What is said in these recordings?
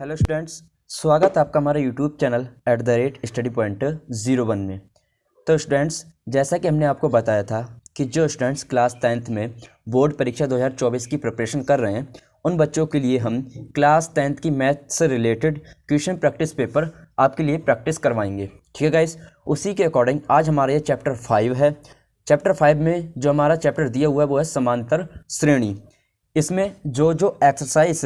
Hello students, स्वागत है आपका हमारे यूट्यूब चैनल @study.01 में। तो स्टूडेंट्स, जैसा कि हमने आपको बताया था कि जो स्टूडेंट्स क्लास 10th में बोर्ड परीक्षा 2024 की प्रिपरेशन कर रहे हैं, उन बच्चों के लिए हम क्लास 10th की मैथ से रिलेटेड क्वेश्चन प्रैक्टिस पेपर आपके लिए प्रैक्टिस करवाएंगे। ठीक है गाइस, उसी के अकॉर्डिंग आज हमारा ये चैप्टर 5 है। चैप्टर 5 में जो हमारा चैप्टर दिया हुआ है वो है समांतर श्रेणी। इसमें जो जो एक्सरसाइज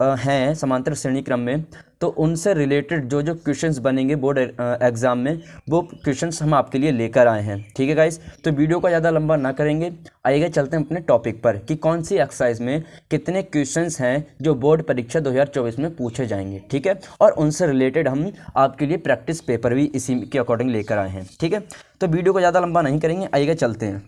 हैं समांतर श्रेणी क्रम में, तो उनसे रिलेटेड जो जो क्वेश्चंस बनेंगे बोर्ड एग्ज़ाम में, वो क्वेश्चंस हम आपके लिए लेकर आए हैं। ठीक है गाइस, तो वीडियो को ज़्यादा लंबा ना करेंगे, आइए चलते हैं अपने टॉपिक पर कि कौन सी एक्सरसाइज में कितने क्वेश्चंस हैं जो बोर्ड परीक्षा 2024 में पूछे जाएंगे। ठीक है, और उनसे रिलेटेड हम आपके लिए प्रैक्टिस पेपर भी इसी के अकॉर्डिंग लेकर आए हैं। ठीक है, तो वीडियो को ज़्यादा लंबा नहीं करेंगे, आइए चलते हैं।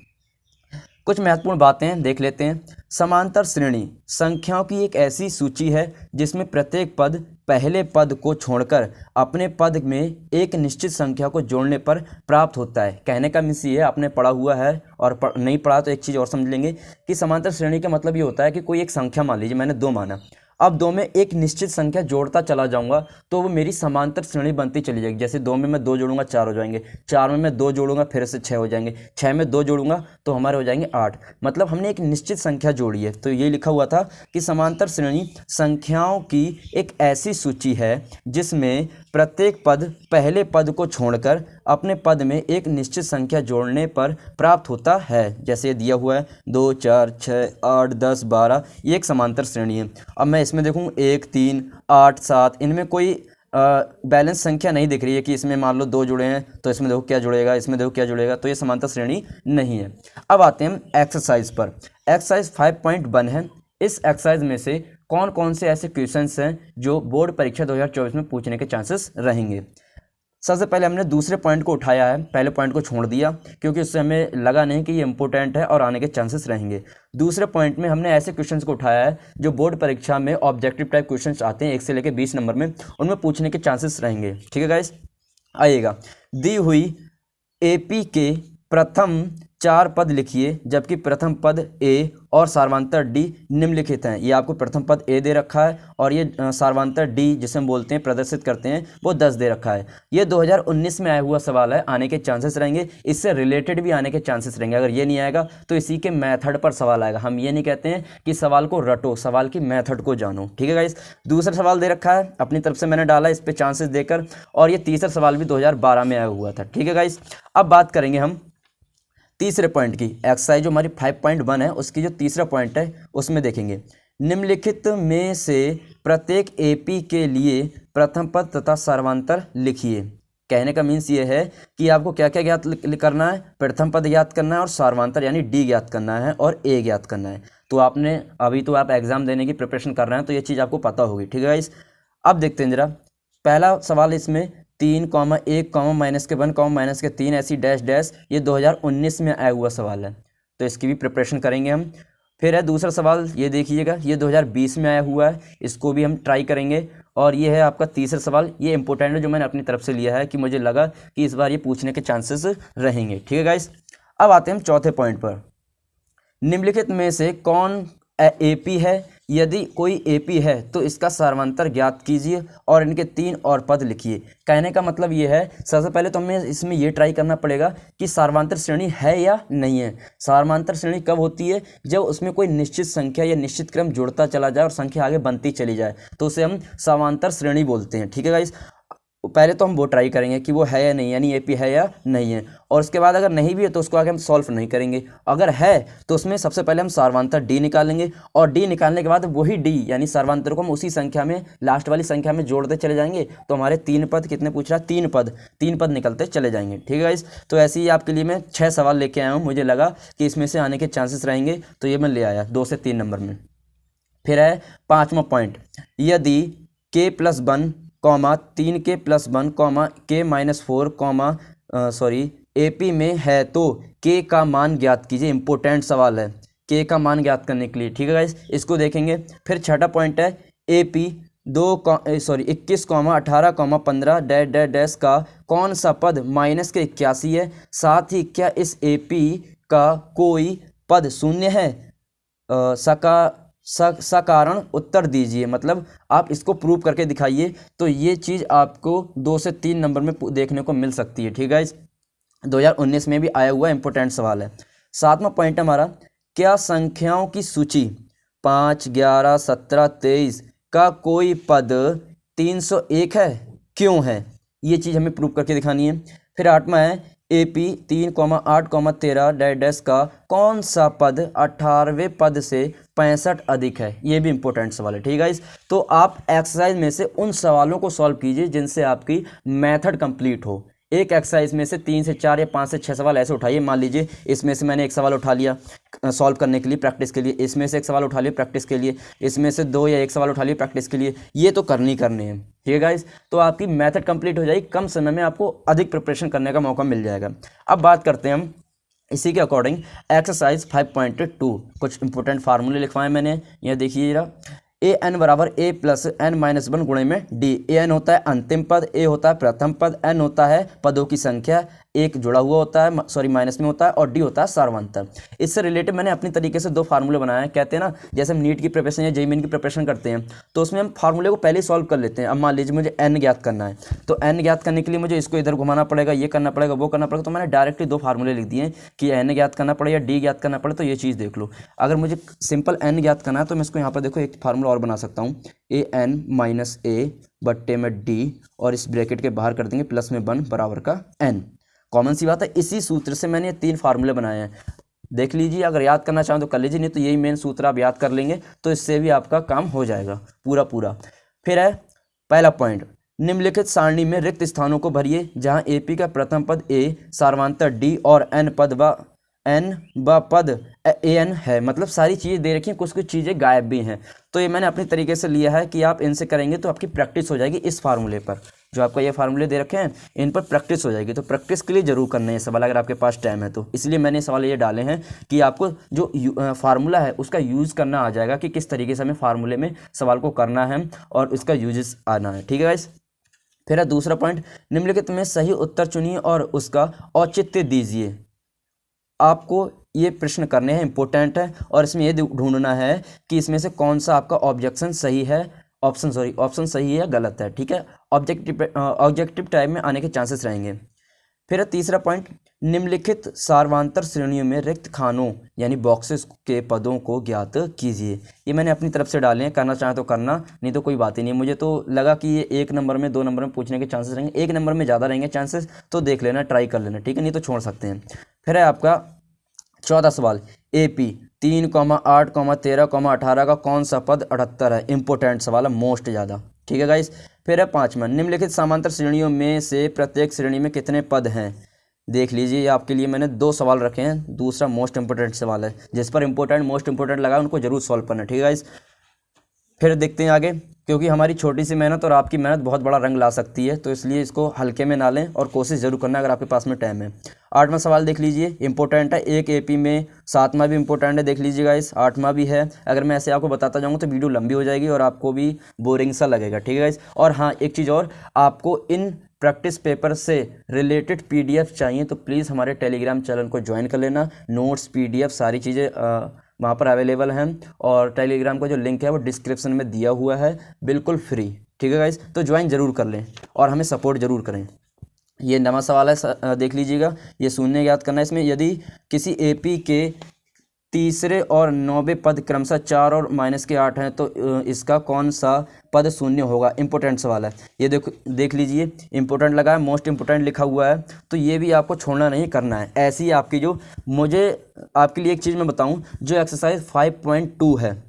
कुछ महत्वपूर्ण बातें देख लेते हैं। समांतर श्रेणी संख्याओं की एक ऐसी सूची है जिसमें प्रत्येक पद पहले पद को छोड़कर अपने पद में एक निश्चित संख्या को जोड़ने पर प्राप्त होता है। कहने का मीन्स ये है, आपने पढ़ा हुआ है और नहीं पढ़ा तो एक चीज़ और समझ लेंगे कि समांतर श्रेणी का मतलब ये होता है कि कोई एक संख्या मान लीजिए, मैंने 2 माना, अब 2 में एक निश्चित संख्या जोड़ता चला जाऊंगा तो वो मेरी समांतर श्रेणी बनती चली जाएगी। जैसे 2 में मैं 2 जोड़ूंगा 4 हो जाएंगे, 4 में मैं 2 जोड़ूंगा फिर से 6 हो जाएंगे, 6 में 2 जोड़ूंगा तो हमारे हो जाएंगे 8। मतलब हमने एक निश्चित संख्या जोड़ी है। तो ये लिखा हुआ था कि समांतर श्रेणी संख्याओं की एक ऐसी सूची है जिसमें प्रत्येक पद पहले पद को छोड़कर अपने पद में एक निश्चित संख्या जोड़ने पर प्राप्त होता है। जैसे ये दिया हुआ है 2, 4, 6, 8, 10, 12, ये एक समांतर श्रेणी है। अब मैं इसमें देखूँ 1, 3, 8, 7, इनमें कोई बैलेंस संख्या नहीं दिख रही है कि इसमें मान लो 2 जुड़े हैं तो इसमें देखो क्या जुड़ेगा, इसमें देखो क्या जुड़ेगा, तो ये समांतर श्रेणी नहीं है। अब आते हैं एक्सरसाइज पर। एक्सरसाइज 5.1 है। इस एक्सरसाइज में से कौन कौन से ऐसे क्वेश्चंस हैं जो बोर्ड परीक्षा 2024 में पूछने के चांसेस रहेंगे। सबसे पहले हमने दूसरे पॉइंट को उठाया है, पहले पॉइंट को छोड़ दिया क्योंकि उससे हमें लगा नहीं कि ये इंपॉर्टेंट है और आने के चांसेस रहेंगे। दूसरे पॉइंट में हमने ऐसे क्वेश्चंस को उठाया है जो बोर्ड परीक्षा में ऑब्जेक्टिव टाइप क्वेश्चंस आते हैं 1 से लेकर 20 नंबर में, उनमें पूछने के चांसेस रहेंगे। ठीक है गाइस, आइएगा। दी हुई एपी के प्रथम 4 पद लिखिए जबकि प्रथम पद ए और सार्वंतर डी निम्नलिखित हैं। ये आपको प्रथम पद ए दे रखा है और ये सार्वंतर डी जिसे हम बोलते हैं प्रदर्शित करते हैं वो 10 दे रखा है। ये 2019 में आया हुआ सवाल है, आने के चांसेस रहेंगे, इससे रिलेटेड भी आने के चांसेस रहेंगे। अगर ये नहीं आएगा तो इसी के मेथड पर सवाल आएगा। हम ये नहीं कहते हैं कि सवाल को रटो, सवाल की मेथड को जानो। ठीक है गाइस, दूसरा सवाल दे रखा है अपनी तरफ से मैंने डाला इस पर चांसेस देकर, और ये तीसरा सवाल भी 2012 में आया हुआ था। ठीक है गाइस, अब बात करेंगे हम तीसरे पॉइंट की। एक्सरसाइज जो हमारी 5.1 है उसकी जो तीसरा पॉइंट है उसमें देखेंगे, निम्नलिखित में से प्रत्येक एपी के लिए प्रथम पद तथा सार्वंतर लिखिए। कहने का मीन्स ये है कि आपको क्या क्या ज्ञात करना है, प्रथम पद ज्ञात करना है और सार्वंतर यानी डी ज्ञात करना है और ए ज्ञात करना है। तो आपने अभी तो आप एग्जाम देने की प्रिपरेशन कर रहे हैं तो ये चीज़ आपको पता होगी। ठीक है गाइस, अब देखते हैं जरा पहला सवाल। इसमें 3, 1, -1, -3 ऐसी डैश डैश, ये 2019 में आया हुआ सवाल है तो इसकी भी प्रिपरेशन करेंगे हम। फिर है दूसरा सवाल, ये देखिएगा, ये 2020 में आया हुआ है, इसको भी हम ट्राई करेंगे। और ये है आपका तीसरा सवाल, ये इंपॉर्टेंट है जो मैंने अपनी तरफ से लिया है कि मुझे लगा कि इस बार ये पूछने के चांसेस रहेंगे। ठीक है गाइस, अब आते हैं हम चौथे पॉइंट पर। निम्नलिखित में से कौन एपी है? यदि कोई एपी है तो इसका सार्वंतर ज्ञात कीजिए और इनके 3 और पद लिखिए। कहने का मतलब ये है, सबसे पहले तो हमें इसमें ये ट्राई करना पड़ेगा कि सार्वंतर श्रेणी है या नहीं है। सार्वंतर श्रेणी कब होती है? जब उसमें कोई निश्चित संख्या या निश्चित क्रम जुड़ता चला जाए और संख्या आगे बनती चली जाए तो उसे हम सार्वंतर श्रेणी बोलते हैं। ठीक है गाइस, पहले तो हम वो ट्राई करेंगे कि वो है या नहीं, यानी एपी है या नहीं है, और उसके बाद अगर नहीं भी है तो उसको आगे हम सॉल्व नहीं करेंगे। अगर है तो उसमें सबसे पहले हम सार्वंतर डी निकालेंगे और डी निकालने के बाद वही डी यानी सार्वंतर को हम उसी संख्या में, लास्ट वाली संख्या में जोड़ते चले जाएंगे तो हमारे 3 पद, कितने पूछ रहा है, 3 पद निकलते चले जाएंगे। ठीक है गाइस, तो ऐसे ही आपके लिए मैं 6 सवाल लेके आया हूँ, मुझे लगा कि इसमें से आने के चांसेस रहेंगे तो ये मैं ले आया 2 से 3 नंबर में। फिर है 5वां पॉइंट, यदि k+1 3k + 1 k-4 एपी में है तो k का मान ज्ञात कीजिए। इंपॉर्टेंट सवाल है k का मान ज्ञात करने के लिए। ठीक है गाइस, इसको देखेंगे। फिर 6वां पॉइंट है एपी 21, 18, 15 डैश डैश डैश का कौन सा पद -81 है? साथ ही क्या इस एपी का कोई पद शून्य है? सकारण उत्तर दीजिए, मतलब आप इसको प्रूव करके दिखाइए। तो ये चीज़ आपको 2 से 3 नंबर में देखने को मिल सकती है। ठीक है, इस 2019 में भी आया हुआ इंपॉर्टेंट सवाल है। 7वां पॉइंट हमारा, क्या संख्याओं की सूची 5, 11, 17, 23 का कोई पद 301 है, क्यों है? ये चीज़ हमें प्रूव करके दिखानी है। फिर 8वां है, AP 3,8,13 डैश डैश का कौन सा पद 18वें पद से 65 अधिक है? ये भी इंपॉर्टेंट सवाल है। ठीक है गाइस, तो आप एक्सरसाइज में से उन सवालों को सॉल्व कीजिए जिनसे आपकी मेथड कंप्लीट हो। एक एक्सरसाइज में से 3 से 4 या 5 से 6 सवाल ऐसे उठाइए। मान लीजिए इसमें से मैंने एक सवाल उठा लिया सॉल्व करने के लिए, प्रैक्टिस के लिए, इसमें से एक सवाल उठा लिया प्रैक्टिस के लिए, इसमें से 2 या 1 सवाल उठा लिया प्रैक्टिस के लिए। ये तो करने हैं। ठीक है गाइस, तो आपकी मेथड कंप्लीट हो जाएगी, कम समय में आपको अधिक प्रिपरेशन करने का मौका मिल जाएगा। अब बात करते हैं हम इसी के अकॉर्डिंग एक्सरसाइज 5.2। कुछ इंपॉर्टेंट फार्मूले लिखवाए मैंने, यह देखिए जरा। an बराबर a प्लस n माइनस 1 गुणे में d। an होता है अंतिम पद, a होता है प्रथम पद, n होता है पदों की संख्या, एक जुड़ा हुआ होता है, सॉरी माइनस में होता है, और d होता है सार्वंतर। इससे रिलेटेड मैंने अपनी तरीके से 2 फार्मूले बनाए हैं। कहते हैं ना, जैसे हम नीट की प्रिपरेशन या जेईई मेन की प्रिपरेशन करते हैं तो उसमें हम फार्मूले को पहले ही सॉल्व कर लेते हैं। अब मान लीजिए मुझे n ज्ञात करना है, तो n ज्ञात करने के लिए मुझे इसको इधर घुमाना पड़ेगा, ये करना पड़ेगा, वो करना पड़ेगा। तो मैंने डायरेक्टली 2 फार्मूले लिख दिए कि n ज्ञात करना पड़े या d ज्ञात करना पड़े। तो ये चीज़ देख लो, अगर मुझे सिंपल n ज्ञात करना है तो मैं इसको यहाँ पर देखो एक फार्मूला और बना सकता हूँ, an माइनस a बट्टे में d, और इस ब्रैकेट के बाहर कर देंगे प्लस में 1 बराबर का n। कॉमन सी बात है, इसी सूत्र से मैंने ये 3 फार्मूले बनाए हैं। देख लीजिए, अगर याद करना चाहें तो कर लीजिए, नहीं तो यही मेन सूत्र आप याद कर लेंगे तो इससे भी आपका काम हो जाएगा पूरा। फिर है पहला पॉइंट, निम्नलिखित सारणी में रिक्त स्थानों को भरिए जहां AP का प्रथम पद A, सार्वंतर D और n पद an है। मतलब सारी चीज़ें दे रखी हैं, कुछ चीज़ें गायब भी हैं। तो ये मैंने अपनी तरीके से लिया है कि आप इनसे करेंगे तो आपकी प्रैक्टिस हो जाएगी। इस फार्मूले पर जो आपका ये फार्मूले दे रखे हैं इन पर प्रैक्टिस हो जाएगी। तो प्रैक्टिस के लिए जरूर करना है सवाल, अगर आपके पास टाइम है तो। इसलिए मैंने सवाल ये डाले हैं कि आपको जो फार्मूला है उसका यूज़ करना आ जाएगा कि किस तरीके से हमें फार्मूले में सवाल को करना है और उसका यूजेस आना है। ठीक है गाइस। फिर है दूसरा पॉइंट, निम्नलिखित में सही उत्तर चुनिए और उसका औचित्य दीजिए। आपको ये प्रश्न करने हैं, इंपॉर्टेंट है, और इसमें ये ढूंढना है कि इसमें से कौन सा आपका ऑब्जेक्शन सही है, ऑप्शन सही है या गलत है। ठीक है, ऑब्जेक्टिव टाइप में आने के चांसेस रहेंगे। फिर तीसरा पॉइंट, निम्नलिखित सार्वंतर श्रेणियों में रिक्त खानों यानी बॉक्सेस के पदों को ज्ञात कीजिए। ये मैंने अपनी तरफ से डाले हैं, करना चाहे तो करना, नहीं तो कोई बात ही नहीं। मुझे तो लगा कि ये 1 नंबर में 2 नंबर में पूछने के चांसेस रहेंगे, 1 नंबर में ज़्यादा रहेंगे चांसेस, तो देख लेना, ट्राई कर लेना। ठीक है, नहीं तो छोड़ सकते हैं। फिर है आपका चौथा सवाल, AP 3,8,13,18 का कौन सा पद 78 है? इंपॉर्टेंट सवाल है, मोस्ट ज़्यादा। ठीक है गाइस। फिर है 5वां, निम्नलिखित समांतर श्रेणियों में से प्रत्येक श्रेणी में कितने पद हैं? देख लीजिए, आपके लिए मैंने 2 सवाल रखे हैं। दूसरा मोस्ट इंपॉर्टेंट सवाल है, जिस पर इंपॉर्टेंट मोस्ट इंपॉर्टेंट लगा उनको जरूर सॉल्व करना। ठीक है गाइस। फिर देखते हैं आगे, क्योंकि हमारी छोटी सी मेहनत और आपकी मेहनत बहुत बड़ा रंग ला सकती है, तो इसलिए इसको हल्के में ना लें और कोशिश जरूर करना अगर आपके पास में टाइम है। 8वां सवाल देख लीजिए, इंपॉर्टेंट है, एक AP में। 7वां भी इंपॉर्टेंट है, देख लीजिएगा इस 8वां भी है। अगर मैं ऐसे आपको बताता जाऊँगा तो वीडियो लंबी हो जाएगी और आपको भी बोरिंग सा लगेगा। ठीक है गाइस। और हाँ, एक चीज़ और, आपको इन प्रैक्टिस पेपर से रिलेटेड PDF चाहिए तो प्लीज़ हमारे टेलीग्राम चैनल को ज्वाइन कर लेना। नोट्स, PDF सारी चीज़ें वहाँ पर अवेलेबल हैं, और टेलीग्राम का जो लिंक है वो डिस्क्रिप्शन में दिया हुआ है, बिल्कुल फ्री। ठीक है गाइस, तो ज्वाइन जरूर कर लें और हमें सपोर्ट जरूर करें। ये नवा सवाल है, देख लीजिएगा, ये शून्य याद करना है। इसमें यदि किसी AP के तीसरे और 9वें पद क्रमशः 4 और -8 हैं तो इसका कौन सा पद शून्य होगा? इंपॉर्टेंट सवाल है ये। देख लीजिए, इंपॉर्टेंट लगा है, मोस्ट इंपॉर्टेंट लिखा हुआ है, तो ये भी आपको छोड़ना नहीं, करना है। ऐसी आपकी जो, मुझे आपके लिए एक चीज़ मैं बताऊं, जो एक्सरसाइज 5.2 है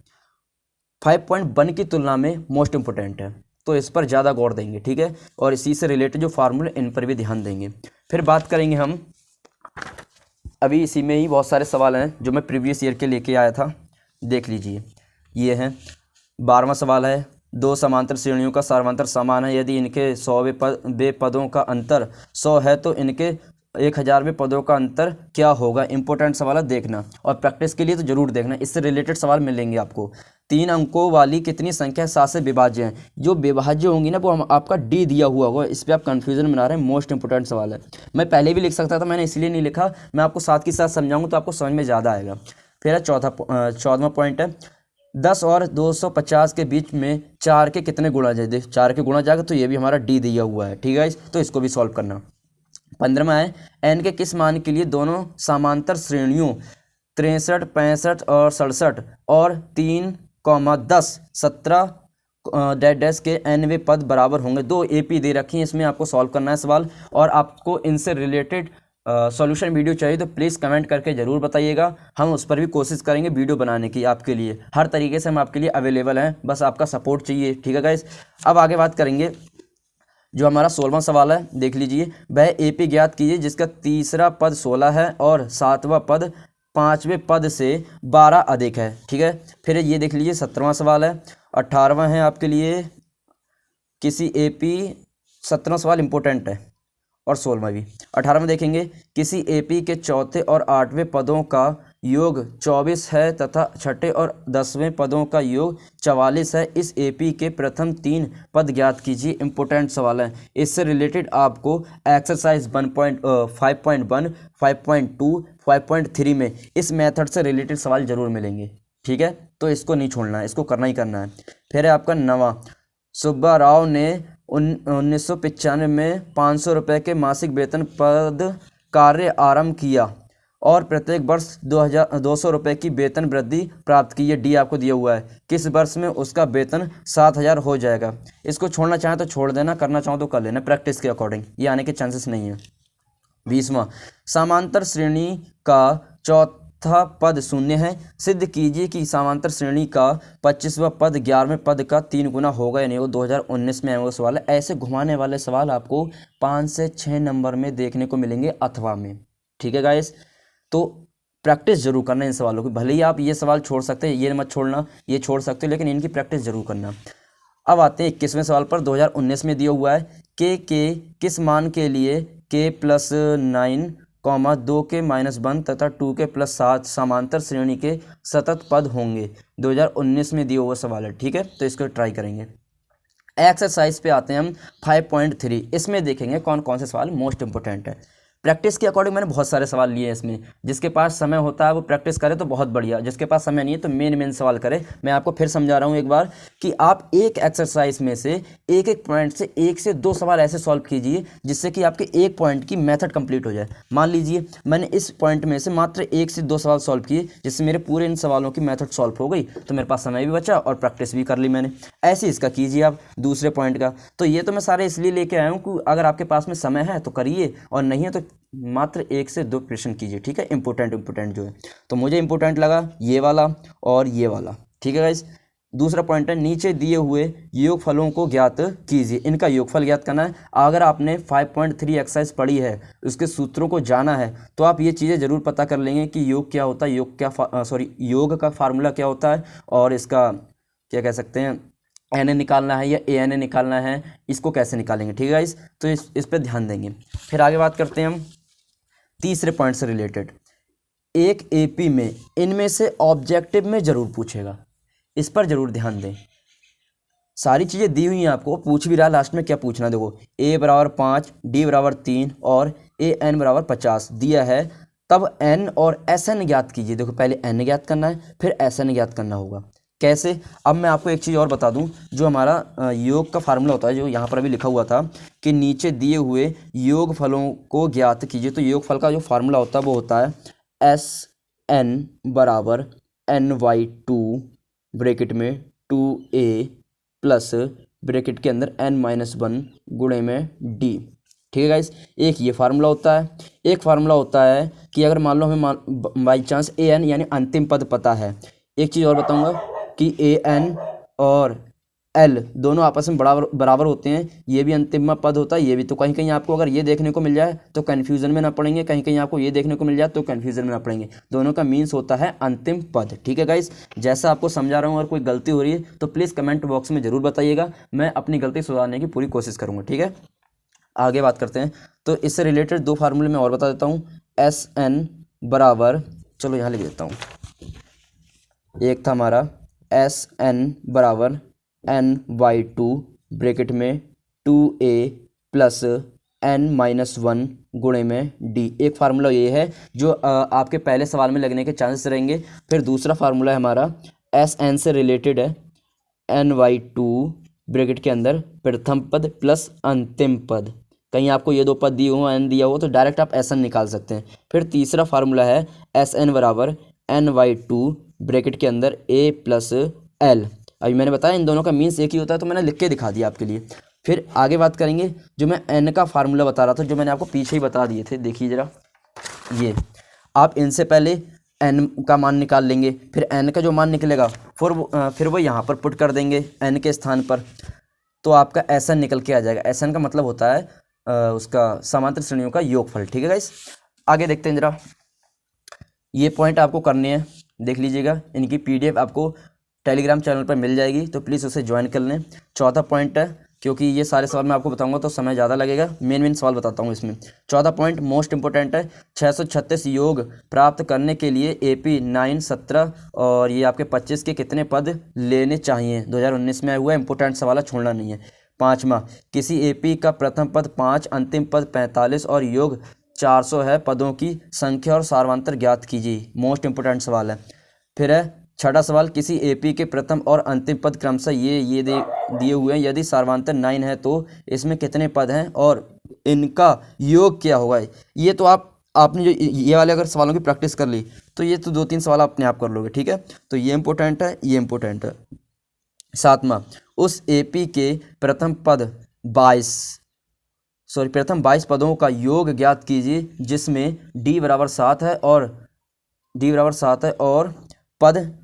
5.1 की तुलना में मोस्ट इंपॉर्टेंट है, तो इस पर ज़्यादा गौर देंगे। ठीक है, और इसी से रिलेटेड जो फार्मूले इन पर भी ध्यान देंगे। फिर बात करेंगे हम, अभी इसी में ही बहुत सारे सवाल हैं जो मैं प्रीवियस ईयर के लेके आया था। देख लीजिए, ये हैं। 12वां सवाल है, 2 समांतर श्रेणियों का सार्वंतर समान है, यदि इनके 100वें पदों का अंतर 100 है तो इनके 1000वें पदों का अंतर क्या होगा? इंपॉर्टेंट सवाल है, देखना, और प्रैक्टिस के लिए तो जरूर देखना, इससे रिलेटेड सवाल मिलेंगे आपको। 3 अंकों वाली कितनी संख्या 7 से विभाज्य है? जो विभाज्य होंगी ना, वो आपका D दिया हुआ होगा, इस पर आप कंफ्यूजन बना रहे हैं। मोस्ट इंपॉर्टेंट सवाल है, मैं पहले भी लिख सकता था, मैंने इसलिए नहीं लिखा, मैं आपको साथ के साथ समझाऊंगा तो आपको समझ में ज़्यादा आएगा। फिर 14वां पॉइंट है, 10 और 250 के बीच में 4 के कितने गुणा जाए, 4 के गुणा जाएगा तो ये भी हमारा डी दिया हुआ है, ठीक है गाइस। तो इसको भी सॉल्व करना। 15वां है एन के किस मान के लिए दोनों समांतर श्रेणियों 63, 65 और 67 और 3, 10, 17 डैश डैश के nवे पद बराबर होंगे। दो एपी दे रखी हैं, इसमें आपको सॉल्व करना है सवाल, और आपको इनसे रिलेटेड सॉल्यूशन वीडियो चाहिए तो प्लीज़ कमेंट करके ज़रूर बताइएगा। हम उस पर भी कोशिश करेंगे वीडियो बनाने की आपके लिए। हर तरीके से हम आपके लिए अवेलेबल हैं, बस आपका सपोर्ट चाहिए, ठीक है गाइस। अब आगे बात करेंगे, जो हमारा 16वां सवाल है देख लीजिए। वह एपी ज्ञात कीजिए जिसका तीसरा पद 16 है और 7वां पद 5वें पद से 12 अधिक है, ठीक है। फिर ये देख लीजिए 17वां सवाल है। 18वां है आपके लिए किसी एपी, 17वां सवाल इंपॉर्टेंट है और 16वां भी। 18वां देखेंगे, किसी एपी के चौथे और 8वें पदों का योग 24 है तथा छठे और 10वें पदों का योग 44 है। इस एपी के प्रथम 3 पद ज्ञात कीजिए। इंपॉर्टेंट सवाल है, इससे रिलेटेड आपको एक्सरसाइज 5.1, 5.2, 5.3 में इस मेथड से रिलेटेड सवाल जरूर मिलेंगे, ठीक है। तो इसको नहीं छोड़ना है, इसको करना ही करना है। फिर है आपका 9वां, सुब्बा राव ने 1995 में 500 रुपये के मासिक वेतन पद कार्य आरंभ किया और प्रत्येक वर्ष 200 रुपये की वेतन वृद्धि प्राप्त की। ये डी आपको दिया हुआ है। किस वर्ष में उसका वेतन 7000 हो जाएगा। इसको छोड़ना चाहें तो छोड़ देना, करना चाहो तो कर लेना, प्रैक्टिस के अकॉर्डिंग ये आने के चांसेस नहीं है। 20वां, समांतर श्रेणी का चौथा पद शून्य है। सिद्ध कीजिए कि समांतर श्रेणी का 25वां पद 11वें पद का 3 गुना होगा या नहीं होगा। 2019 में आए हुआ सवाल है। ऐसे घुमाने वाले सवाल आपको 5 से 6 नंबर में देखने को मिलेंगे अथवा में, ठीक है गाइस। तो प्रैक्टिस जरूर करना इन सवालों की। भले ही आप ये सवाल छोड़ सकते हैं, ये मत छोड़ना, ये छोड़ सकते हो, लेकिन इनकी प्रैक्टिस जरूर करना। अब आते हैं 21वें सवाल पर। 2019 में दिया हुआ है के किस मान के लिए k + 9, 2 के -1 तथा 2 के +7 समांतर श्रेणी के सतत पद होंगे। 2019 में दिया हुआ सवाल है, ठीक है। तो इसको ट्राई करेंगे। एक्सरसाइज पे आते हैं हम 5.3। इसमें देखेंगे कौन कौन से सवाल मोस्ट इंपोर्टेंट है। प्रैक्टिस के अकॉर्डिंग मैंने बहुत सारे सवाल लिए हैं इसमें। जिसके पास समय होता है वो प्रैक्टिस करे तो बहुत बढ़िया, जिसके पास समय नहीं है तो मेन सवाल करे। मैं आपको फिर समझा रहा हूँ एक बार कि आप एक एक्सरसाइज में से एक पॉइंट से 1 से 2 सवाल ऐसे सॉल्व कीजिए जिससे कि आपके एक पॉइंट की मेथड कंप्लीट हो जाए। मान लीजिए मैंने इस पॉइंट में से मात्र 1 से 2 सवाल सॉल्व किए, जिससे मेरे पूरे इन सवालों की मेथड सॉल्व हो गई, तो मेरे पास समय भी बचा और प्रैक्टिस भी कर ली मैंने। ऐसे इसका कीजिए आप दूसरे पॉइंट का। तो ये तो मैं सारे इसलिए लेके आया हूँ कि अगर आपके पास में समय है तो करिए, और नहीं है तो मात्र 1 से 2 प्रश्न कीजिए, ठीक है। इंपोर्टेंट जो है, तो मुझे इंपोर्टेंट लगा ये वाला और ये वाला, ठीक है गाइस। दूसरा पॉइंट है, नीचे दिए हुए योगफलों को ज्ञात कीजिए। इनका योगफल ज्ञात करना है। अगर आपने 5.3 एक्सरसाइज पढ़ी है, उसके सूत्रों को जाना है, तो आप ये चीज़ें जरूर पता कर लेंगे कि योग क्या होता है, योग का फार्मूला क्या होता है, और इसका क्या कह सकते हैं एन निकालना है या AN निकालना है, इसको कैसे निकालेंगे, ठीक है गाइस। तो इस पर ध्यान देंगे। फिर आगे बात करते हैं हम तीसरे पॉइंट से रिलेटेड। एक AP में इनमें से ऑब्जेक्टिव में जरूर पूछेगा, इस पर जरूर ध्यान दें। सारी चीज़ें दी हुई हैं आपको, पूछ भी रहा लास्ट में क्या पूछना। देखो A = 5, D = 3 और AN = 50 दिया है। तब N और SN ज्ञात कीजिए। देखो पहले N ज्ञात करना है, फिर SN ज्ञात करना होगा। कैसे? अब मैं आपको एक चीज़ और बता दूं, जो हमारा योग का फार्मूला होता है, जो यहाँ पर अभी लिखा हुआ था कि नीचे दिए हुए योग फलों को ज्ञात कीजिए। तो योग फल का जो फार्मूला होता है वो होता है SN = N/2 ब्रैकेट में 2A प्लस ब्रैकेट के अंदर N-1 गुणे में D, ठीक है गाइस। एक ये फार्मूला होता है। एक फार्मूला होता है कि अगर मान लो हमें बाई चांस AN यानी अंतिम पद पता है। एक चीज़ और बताऊंगा कि AN और L दोनों आपस में बराबर होते हैं। ये भी अंतिम पद होता है, ये भी। तो कहीं कहीं आपको अगर ये देखने को मिल जाए तो कन्फ्यूजन में ना पड़ेंगे, कहीं कहीं आपको ये देखने को मिल जाए तो कन्फ्यूजन में ना पड़ेंगे। दोनों का मीन्स होता है अंतिम पद, ठीक है गाइस। जैसा आपको समझा रहा हूँ, अगर कोई गलती हो रही है तो प्लीज़ कमेंट बॉक्स में ज़रूर बताइएगा, मैं अपनी गलती सुधारने की पूरी कोशिश करूँगा, ठीक है। आगे बात करते हैं। तो इससे रिलेटेड 2 फार्मूले मैं और बता देता हूँ। SN बराबर, चलो यहाँ लिख देता हूँ। एक था हमारा SN = N/2 ब्रैकेट में 2A प्लस N-1 गुणे में D। एक फार्मूला ये है जो आपके पहले सवाल में लगने के चांसेस रहेंगे। फिर दूसरा फार्मूला है हमारा एस एन से रिलेटेड है, ny2 ब्रैकेट के अंदर प्रथम पद प्लस अंतिम पद, कहीं आपको ये दो पद दिए हो, एन दिया हो तो डायरेक्ट आप एस एन निकाल सकते हैं। फिर तीसरा फार्मूला है एस एन बराबर ny2 ब्रैकेट के अंदर a प्लस एल। अभी मैंने बताया इन दोनों का मीन्स एक ही होता है, तो मैंने लिख के दिखा दिया आपके लिए। फिर आगे बात करेंगे, जो मैं एन का फार्मूला बता रहा था, जो मैंने आपको पीछे ही बता दिए थे, देखिए ज़रा, ये आप इनसे पहले एन का मान निकाल लेंगे, फिर एन का जो मान निकलेगा फिर वो यहाँ पर पुट कर देंगे एन के स्थान पर, तो आपका एस एन निकल के आ जाएगा। एस एन का मतलब होता है उसका समांतर श्रेणियों का योगफल। ठीक है गाइस, आगे देखते हैं जरा, ये पॉइंट आपको करने हैं, देख लीजिएगा, इनकी पीडीएफ आपको टेलीग्राम चैनल पर मिल जाएगी, तो प्लीज़ उसे ज्वाइन कर लें। चौथा पॉइंट है, क्योंकि ये सारे सवाल मैं आपको बताऊंगा तो समय ज़्यादा लगेगा, मेन सवाल बताता हूँ इसमें। चौथा पॉइंट मोस्ट इंपॉर्टेंट है, 636 योग प्राप्त करने के लिए AP 9, 17 और ये आपके 25 के कितने पद लेने चाहिए, 2019 में आया हुआ इंपॉर्टेंट सवाल है, छोड़ना नहीं है। पाँचवा, किसी AP का प्रथम पद 5, अंतिम पद 45 और योग 400 है, पदों की संख्या और सार्वंतर ज्ञात कीजिए, मोस्ट इंपॉर्टेंट सवाल है। फिर है छठा सवाल, किसी AP के प्रथम और अंतिम पद क्रमशः ये दिए हुए हैं, यदि सार्वंतर 9 है तो इसमें कितने पद हैं और इनका योग क्या होगा। ये तो आपने जो ये वाले अगर सवालों की प्रैक्टिस कर ली तो ये तो 2-3 सवाल अपने आप कर लोगे। ठीक है, तो ये इंपॉर्टेंट है, ये इंपॉर्टेंट है। सातवां, उस AP के प्रथम 22 पदों का योग ज्ञात कीजिए जिसमें D बराबर 7 है और पद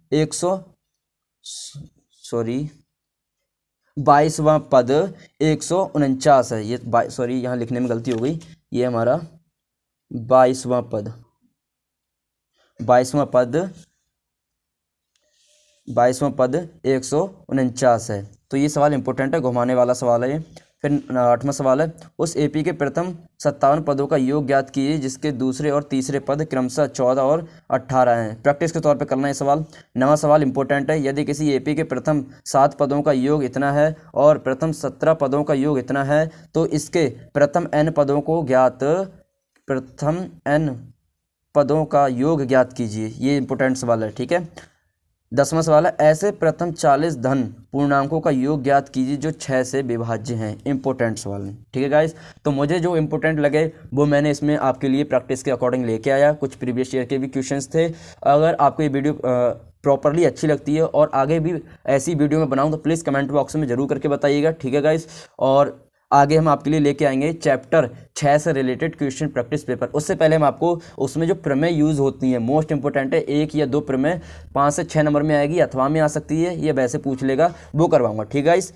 22वां पद 149 है। ये यहाँ लिखने में गलती हो गई, ये हमारा 22वां पद 149 है। तो ये सवाल इंपॉर्टेंट है, घुमाने वाला सवाल है ये। फिर 8वां सवाल है, उस AP के प्रथम 57 पदों का योग ज्ञात कीजिए जिसके दूसरे और तीसरे पद क्रमशः 14 और 18 हैं। प्रैक्टिस के तौर पे करना है सवाल। 9वां सवाल इंपॉर्टेंट है, यदि किसी AP के प्रथम 7 पदों का योग इतना है और प्रथम 17 पदों का योग इतना है तो इसके प्रथम n पदों का योग ज्ञात कीजिए। ये इंपॉर्टेंट सवाल है। ठीक है, 10वां सवाल है, ऐसे प्रथम 40 धन पूर्णांकों का योग ज्ञात कीजिए जो 6 से विभाज्य हैं। इंपॉर्टेंट सवाल है। ठीक है गाइस, तो मुझे जो इंपॉर्टेंट लगे वो मैंने इसमें आपके लिए प्रैक्टिस के अकॉर्डिंग लेके आया। कुछ प्रीवियस ईयर के भी क्वेश्चंस थे। अगर आपको ये वीडियो प्रॉपरली अच्छी लगती है और आगे भी ऐसी वीडियो में बनाऊँ तो प्लीज़ कमेंट बॉक्स में ज़रूर करके बताइएगा। ठीक है गाइस, और आगे हम आपके लिए लेके आएंगे चैप्टर 6 से रिलेटेड क्वेश्चन प्रैक्टिस पेपर। उससे पहले हम आपको उसमें जो प्रमेय यूज़ होती हैं, मोस्ट इंपॉर्टेंट है, 1 या 2 प्रमेय 5 से 6 नंबर में आएगी, अथवा में आ सकती है, ये वैसे पूछ लेगा, वो करवाऊंगा। ठीक है गाइस,